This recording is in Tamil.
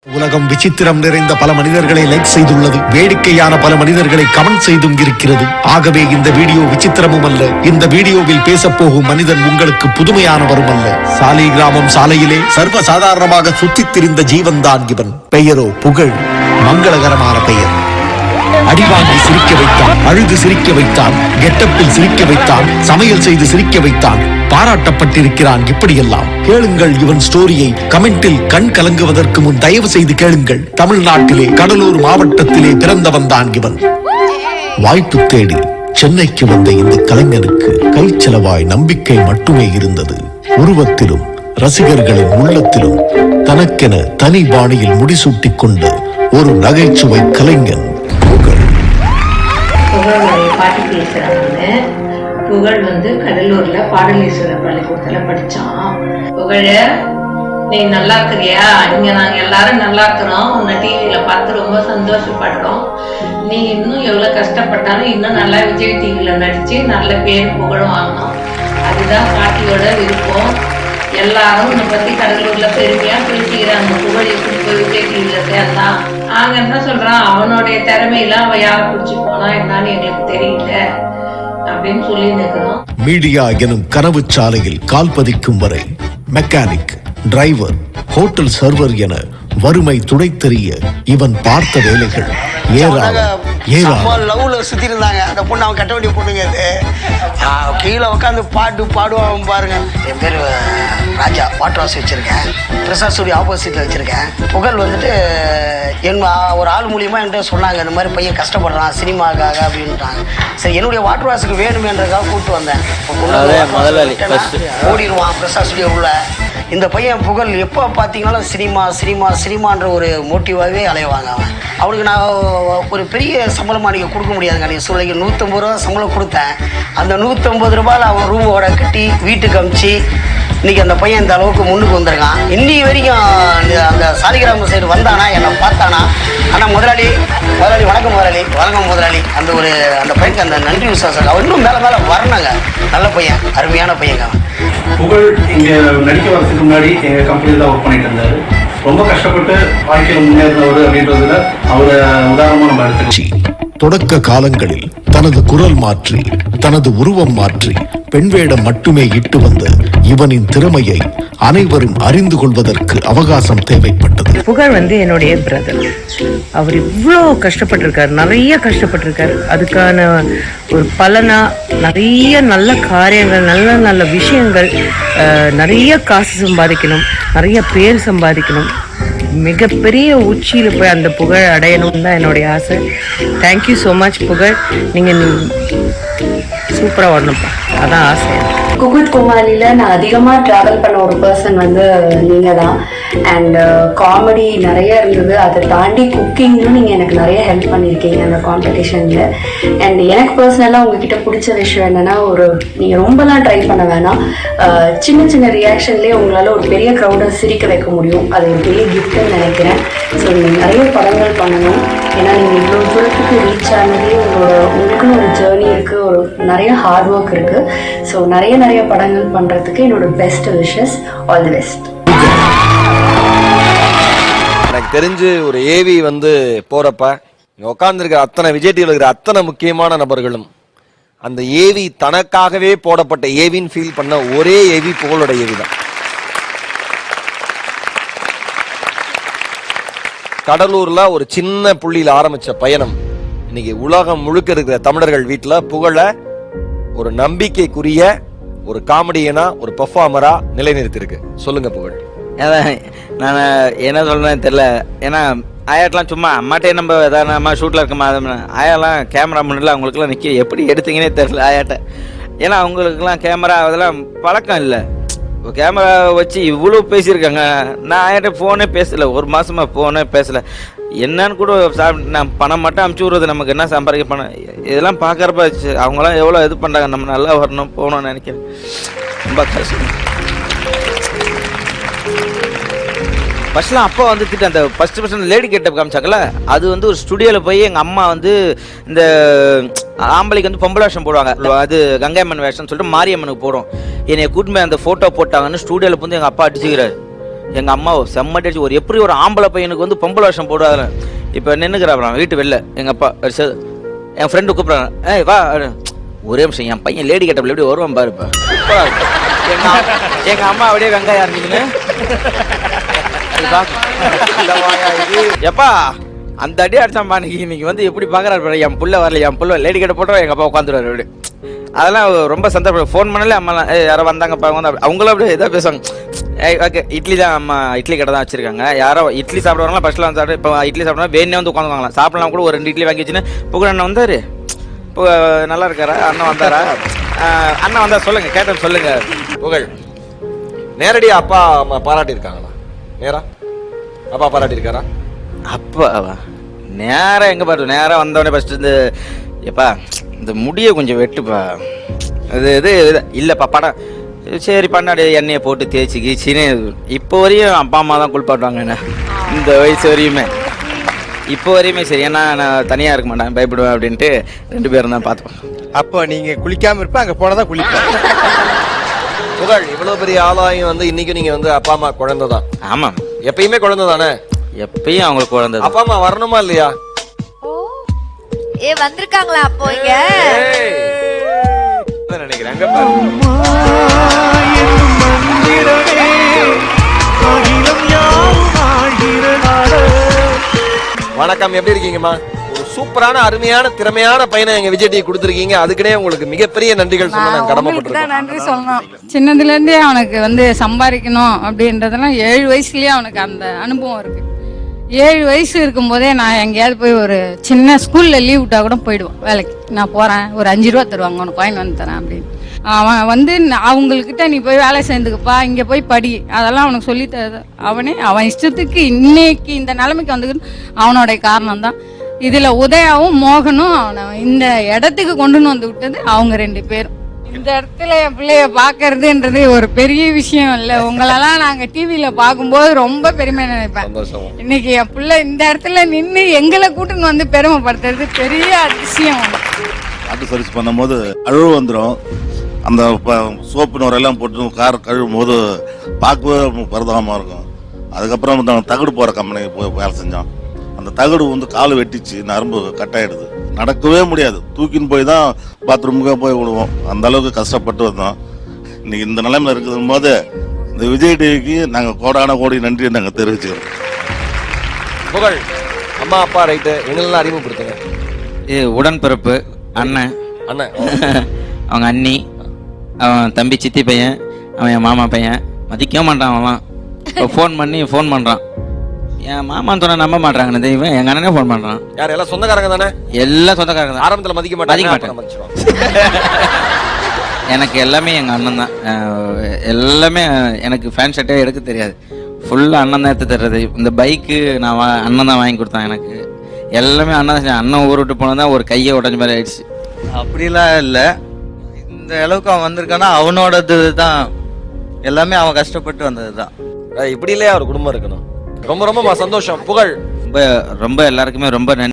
உலகம் விசித்திரம் நிறைந்த பல மனிதர்களை லைக் செய்துள்ளது. வேடிக்கையான பல மனிதர்களை கமெண்ட் செய்தும் இருக்கிறது. ஆகவே இந்த வீடியோ விசித்திரமும் அல்ல. இந்த வீடியோவில் பேசப்போகும் மனிதன் உங்களுக்கு புதுமையானவரும் அல்ல. சாலை கிராமம் சாலையிலே சர்வ சாதாரணமாக சுற்றித் திரிந்த ஜீவன் தான் இவன். பெயரோ புகழ். மங்களகரமான பெயர். அடிவாங்கி சிரிக்க வைத்தான், அழுது சிரிக்க வைத்தான், கெட்டப்பில் சிரிக்க வைத்தான், சமையல் செய்து சிரிக்க வைத்தான். பாராட்டப்பட்டிருக்கிறான். இப்படியெல்லாம் கேளுங்கள் இவன் ஸ்டோரியை. கமெண்டில் கண் கலங்குவதற்கு முன் தயவு செய்து கேளுங்கள். தமிழ்நாட்டிலே கடலூர் மாவட்டத்திலே பிறந்தவன் தான் இவன். வாய்ப்பு தேடி சென்னைக்கு வந்த இந்த கலைஞனுக்கு கைச்செலவாய் நம்பிக்கை மட்டுமே இருந்தது. உருவத்திலும் ரசிகர்களின் உள்ளத்திலும் தனக்கென தனி பாணியில் முடிசூட்டிக் கொண்ட ஒரு நகைச்சுவை கலைஞன் புகழ். பாட்டி பேசுறாங்க. புகழ் கடலூர்ல பாடலீஸ்வரர் பள்ளிக்கூடத்துல படிச்சான். புகழ, நீ நல்லா இருக்கிறியா? இங்க நாங்க எல்லாரும் நல்லா இருக்கிறோம். உன்னை டிவியில பார்த்து ரொம்ப சந்தோஷப்படுறோம். நீ இன்னும் எவ்வளவு கஷ்டப்பட்டாலும் இன்னும் நல்லா விஜய் டிவியில நடிச்சு நல்ல பேர் புகழ் வாங்கணும். அதுதான் பாட்டியோட விருப்பம். எல்லாரும் உன்னை பத்தி கடலூர்ல பெருமையா பேசிக்கிறாங்க. புகழ் எப்படி போய் விஜய் டிவியில சேர்ந்தான். நாங்க என்ன சொல்றான், அவனுடைய திறமையெல்லாம் அவ யாரை பிடிச்சி போனா என்னன்னு எங்களுக்கு தெரியல அப்படின்னு சொல்லி நிற்கிறோம். மீடியா எனும் கனவு சாலையில் கால் பதிக்கும் வரை மெக்கானிக், டிரைவர், ஹோட்டல் சர்வர் என வறுமை துணை தெரிய இவன் பார்த்த வேலைகள் லவ்ல சுத்தி இருந்தாங்க. அந்த பொண்ணு அவன் கட்ட வேண்டிய பொண்ணுங்க. கீழே உட்காந்து பாட்டு பாடுவான் பாருங்க. என் பேர் ராஜா. வாட்டர் ஹவுஸ் வச்சிருக்கேன். பிரசாத் ஸ்டுடியோ ஆப்போசிட்ல வச்சிருக்கேன். புகழ் என் ஒரு ஆள் மூலியமா என்கிட்ட சொன்னாங்க, இந்த மாதிரி பையன் கஷ்டப்படுறான் சினிமாக்காக அப்படின்ட்டாங்க. சரி, என்னுடைய வாட்டர் ஹவுஸுக்கு வேணுமேன்றதுக்காக கூப்பிட்டு வந்தேன். ஓடிடுவான் பிரசாத் ஸ்டுடியோ உள்ள. இந்த பையன் புகழ் எப்போ பார்த்தீங்கன்னாலும் சினிமா சினிமா சினிமான்ற ஒரு மோட்டிவாகவே அலைவாங்க. அவனுக்கு நான் ஒரு பெரிய சம்பளமாக நீங்கள் கொடுக்க முடியாதுங்க. நீங்கள் சூழ்நிலைக்கு 150 ரூபா சம்பளம் கொடுத்தேன். அந்த 150 ரூபாயில் அவன் ரூமோட கட்டி வீட்டுக்கு அமிச்சு இன்னைக்கு அந்த பையன் இந்த அளவுக்கு முன்னுக்கு வந்திருக்கான். இன்னி வரைக்கும் அந்த சாலிகிராம சைடு வந்தானா, என்னை பார்த்தானா, ஆனால் முதலாளி வணக்கம் முதலாளி அந்த பையனுக்கு அந்த நன்றி விசுவாசம். அவன் இன்னும் மேலே வரணுங்க. நல்ல பையன், அருமையான பையங்க. புகழ் இங்கே நடிக்க வரதுக்கு முன்னாடி எங்கள் கம்பெனியில் தான் ஒர்க் பண்ணிட்டு இருந்தார். ரொம்ப கஷ்டப்பட்டு வாழ்க்கையில் முன்னேறினவர் அப்படின்றதுல அவரை உதாரணமாக நம்ம எடுத்துக்கலாம். தொடக்க காலங்களில் தனது குரல் மாற்றி, தனது உருவம் மாற்றி பெண் வேடம் மட்டுமே இட்டு வந்த இவனின் திறமையை அனைவரும் அறிந்து கொள்வதற்கு அவகாசம் தேவைப்பட்டது. புகழ் என்னுடைய பிரதர். அவர் இவ்வளோ கஷ்டப்பட்டிருக்காரு, நிறைய கஷ்டப்பட்டிருக்காரு. அதுக்கான ஒரு பலனா நிறைய நல்ல காரியங்கள், நல்ல நல்ல விஷயங்கள், நிறைய காசு சம்பாதிக்கணும், நிறைய பேர் சம்பாதிக்கணும், மிகப்பெரிய உச்சியில் போய் அந்த புகழ் அடையணும் தான் என்னுடைய ஆசை. தேங்க்யூ ஸோ மச் புகழ். நீங்கள் சூப்பராக வரணும்ப்பா, அதான் ஆசை. குகுத் குமாரியில் நான் அதிகமாக ட்ராவல் பண்ண ஒரு பர்சன் நீங்கள் தான். அண்ட் காமெடி நிறைய இருந்தது. அதை தாண்டி குக்கிங்கும் நீங்கள் எனக்கு நிறைய ஹெல்ப் பண்ணியிருக்கீங்க அந்த காம்படிஷனில். அண்ட் எனக்கு பர்சனலாக உங்ககிட்ட பிடிச்ச விஷயம் என்னென்னா, நீங்கள் ரொம்பலாம் ட்ரை பண்ண வேணாம். சின்ன சின்ன ரியாக்ஷன்லேயே உங்களால் ஒரு பெரிய க்ரௌடை சிரிக்க வைக்க முடியும். அது ஒரு பெரிய கிஃப்ட்டுன்னு நினைக்கிறேன். ஸோ நீங்கள் நிறைய படங்கள் பண்ணணும். ஏன்னா நீங்கள் இவ்வளோ தூரத்துக்கு ரீச் ஆனதே உங்களுக்குன்னு ஒரு ஜேர்னி இருக்குது, ஒரு நிறைய ஹார்ட் ஒர்க் இருக்குது. ஸோ நிறைய படங்கள் பண்ணுறதுக்கு என்னோட best wishes. All the best. எனக்கு தெரிஞ்சு ஒரு ஏவி போறப்ப உட்கார்ந்துருக்கிற அத்தனை விஜய் டிவியில் இருக்கிற அத்தனை முக்கியமான நபர்களும் அந்த ஏவி தனக்காகவே போடப்பட்ட ஏவின்னு ஃபீல் பண்ண ஒரே ஏவி புகழோட ஏவி தான். கடலூர்ல ஒரு சின்ன புள்ளியில் ஆரம்பிச்ச பயணம் இன்னைக்கு உலகம் முழுக்க இருக்கிற தமிழர்கள் வீட்டுல புகழ ஒரு நம்பிக்கைக்குரிய ஒரு காமெடியனா, ஒரு பெர்ஃபார்மரா நிலைநிறுத்திருக்கு. சொல்லுங்க புகழ். நான் என்ன சொல்றேன்னு தெரியல. ஏன்னா ஆயாட்டெலாம் சும்மா அம்மாட்டே நம்ம எதாவது அம்மா ஷூட்டில் இருக்கமா, ஆயாலாம் கேமரா முன்னாடி அவங்களுக்குலாம் நிற்க எப்படி எடுத்தீங்கன்னே தெரியல ஆயாட்ட. ஏன்னா அவங்களுக்குலாம் கேமரா அதெல்லாம் பழக்கம் இல்லை. கேமரா வச்சு இவ்வளோ பேசியிருக்காங்க. நான் ஆயாட்ட ஃபோனே பேசலை, ஒரு மாதமாக ஃபோனே பேசலை. என்னன்னு கூட நான் பணம் மட்டும் அமுச்சு விடுறது, நமக்கு என்ன சம்பாதிக்க பணம், இதெல்லாம் பார்க்குறப்ப அவங்களாம் எவ்வளோ இது பண்ணுறாங்க. நம்ம நல்லா வரணும் போகணும்னு நினைக்கிறேன். ரொம்ப கஷ்டம். ஃபர்ஸ்ட்லாம் அப்பா திட்டு அந்த ஃபர்ஸ்ட் லேடி கெட்டப் காமிச்சாக்கல, அது ஒரு ஸ்டுடியோவில் போய் எங்கள் அம்மா இந்த ஆம்பளைக்கு பொம்பளை வேஷம் போடுவாங்க. அது கங்கையம்மன் வேஷம்னு சொல்லிட்டு மாரியம்மனுக்கு போடும். என்னை கூட்டிட்டு போய் அந்த ஃபோட்டோ போட்டாங்கன்னு ஸ்டுடியோவில் எங்கள் அப்பா அடிச்சுக்கிறாரு. எங்கள் அம்மா செம்மட்டி அடிச்சு ஒரு எப்படி ஒரு ஆம்பளை பையனுக்கு வந்து பொம்பளை வருஷம் போடுவாங்க. இப்போ நின்றுக்கிறான் வீட்டு வெளில எங்கள் அப்பா என் ஃப்ரெண்டு கூப்பிட்றாங்க, ஏய் வா. ஒரே நிமிஷம், என் பையன் லேடி கட்டப்பில் எப்படி வருவான் பாருப்பா. எங்கள் அம்மா அப்படியே வெங்காயம் அரைஞ்சிக்கின்னு எப்பா அந்த அடி அடிச்சாம்பா இன்னைக்கு வந்து எப்படி பார்க்குறாரு, என் புள்ள வரல, என் புள்ள லேடி கட்ட போட்டோம், எங்கள் அப்பா உட்காந்துருவாரு அப்படி. அதெல்லாம் ரொம்ப சந்தோஷம். ஃபோன் பண்ணல அம்மாலாம் யாரோ வந்தாங்கப்பா வந்து அவங்களும் அப்படியே எதாவது பேசுவாங்க. ஓகே இட்லி தான் அம்மா இட்லி கடை தான் வச்சிருக்காங்க. யாரோ இட்லி சாப்பிடுவாங்களா ஃபர்ஸ்ட்ல வந்து சாப்பிட்டு இப்போ இட்லி சாப்பிட்டா வேணே வந்து உட்காந்துவாங்களாம். சாப்பிடலாம் கூட ஒரு 2 இட்லி வாங்கி வச்சுன்னு புகழ் அண்ணன் வந்தார். இப்போ நல்லா இருக்காரா அண்ணன் வந்தாரா? அண்ணன் வந்தா சொல்லுங்க, கேட்டேன்னு சொல்லுங்க. புகழ் நேரடியா அப்பா அம்மா பாராட்டியிருக்காங்களா? நேரா அப்பா பாராட்டியிருக்காரா? அப்பா நேராக எங்கே பாரு, நேராக வந்தோடனே ஃபஸ்ட்டு இந்த எப்பா இந்த முடியை கொஞ்சம் வெட்டுப்பா, இது இல்லைப்பா படம் சரி பண்ணாடி எண்ணெயை போட்டு தேய்ச்சி கீச்சின்னு இப்போ வரையும் அப்பா அம்மா தான் குளிப்பாட்டுவாங்க என்ன இந்த வயசு வரையுமே. இப்போ வரையுமே சரி, ஏன்னா நான் தனியாக இருக்க மாட்டேன், பயப்படுவேன் அப்படின்ட்டு 2 பேரும் தான் பார்த்துப்பேன். அப்போ நீங்கள் குளிக்காமல் இருப்பேன், அங்கே போனால் தான் குளிப்பேன். புகழ் இவ்வளவு பெரிய ஆளாயும் வந்து இன்னைக்கு நீங்க வந்து அப்பா அம்மா குழந்தை தான். ஆமாம், எப்பயுமே குழந்தை தானே? எப்பயும் அவங்களுக்கு குழந்தை. அப்பா அம்மா வரணுமா இல்லையா? வந்திருக்காங்களா அப்போ இங்க? நினைக்கிறேன். வணக்கம், எப்படி இருக்கீங்கம்மா? ஒரு சூப்பரான அருமையான திறமையான பையனை எங்க விஜய் டிவி கொடுத்துருக்கீங்க. அதுக்குனே உங்களுக்கு மிகப்பெரிய நன்றிகள் சொல்ல நான் கடமைப்பட்டிருக்கேன். நன்றி சொல்லணும். சின்னதுல இருந்தே அவனுக்கு வந்து சம்பாதிக்கணும் அப்படின்றதெல்லாம் 7 வயசுலயே அவனுக்கு அந்த அனுபவம் இருக்கு. 7 வயசு இருக்கும்போதே நான் எங்கேயாவது போய் ஒரு சின்ன ஸ்கூல்ல லீவ் விட்டா கூட போயிடுவான் வேலைக்கு. நான் போறேன், ஒரு 5 ரூபா தருவாங்க, உனக்கு காயின் வந்து தரேன் அப்படின்னு. அவன் வந்து அவங்கக்கிட்ட நீ போய் வேலை சேர்ந்துக்குப்பா, இங்கே போய் படி, அதெல்லாம் அவனுக்கு சொல்லி தருது. அவன் இஷ்டத்துக்கு இன்னைக்கு இந்த நிலைமைக்கு வந்துக்கிட்டு அவனோடைய காரணம் தான். இதில் உதயாவும் மோகனும் அவனை இந்த இடத்துக்கு கொண்டு வந்து விட்டது அவங்க 2 பேரும். இந்த இடத்துல என் பிள்ளைய பார்க்கறதுன்றது ஒரு பெரிய விஷயம் இல்லை. உங்களெல்லாம் நாங்கள் டிவியில் பார்க்கும்போது ரொம்ப பெருமை நினைப்பேன். இன்னைக்கு என் பிள்ளை இந்த இடத்துல நின்று எங்களை கூட்டுன்னு வந்து பெருமைப்படுத்துறது பெரிய அதிசயம். ஆட்டோ சர்வீஸ் பண்ணும்போது அழுவு வந்துடும். அந்த சோப்பு நோரெல்லாம் போட்டு கார் கழுவும் போது பார்க்கவே பரிதாபமாக இருக்கும். அதுக்கப்புறம் தகடு போகிற கம்பெனிக்கு போய் வேலை செஞ்சோம். அந்த தகடு வந்து கால் வெட்டிச்சு, நரம்பு கட்டாயிடுது, நடக்கவே முடியாது. தூக்கின்னு போய் தான் பாத்ரூமுக்கே போய் விடுவோம். அந்த அளவுக்கு கஷ்டப்பட்டு வந்தோம். இன்னைக்கு இந்த நிலைமையில் இருக்கும் போது இந்த விஜய் டிவிக்கு நாங்கள் கோடான கோடி நன்றியை நாங்கள் தெரிவிச்சுக்கிறோம். புகழ் அம்மா அப்பா ரைட்டு, எங்களெல்லாம் அறிமுகப்படுத்துங்க. உடன்பிறப்பு அண்ணன், அண்ணன் அவங்க அண்ணி, அவன் தம்பி சித்தி பையன், அவன் என் மாமா பையன். மதிக்க மாட்டான் அவன். இப்போ ஃபோன் பண்ணுறான், என் மாமான்னு சொன்னா நம்ப மாட்டாங்க. தெய்வம் எங்கள் அண்ணனே ஃபோன் பண்ணுறான். யார் எல்லாம் சொந்தக்காரங்க தானே? எல்லாம் சொந்தக்காரங்க தான். ஆரம்பத்தில் மதிக்க மாட்டேன். எனக்கு எல்லாமே எங்கள் அண்ணன் தான். எல்லாமே எனக்கு ஃபேன் ஷர்ட்டே எடுக்க தெரியாது, ஃபுல்லாக அண்ணன் தான் எடுத்து தர்றது. இந்த பைக்கு நான் அண்ணன் தான் வாங்கி கொடுத்தான் எனக்கு. எல்லாமே அண்ணன் தான். அண்ணன் ஊர் விட்டு போனது தான் ஒரு கையை உடஞ்ச மாதிரி ஆயிடுச்சு. அப்படிலாம் இல்லை, இந்த அளவுக்கு அவன் வந்திருக்கானா அவனோடது தான். எல்லாமே அவன் கஷ்டப்பட்டு வந்தது தான். இப்படி இல்லையா ஒரு குடும்பம் இருக்கணும். ரொம்ப ரொம்ப சந்தோஷம் புகழ். ரொம்ப எல்லாருக்குமே ரொம்ப நன்றி.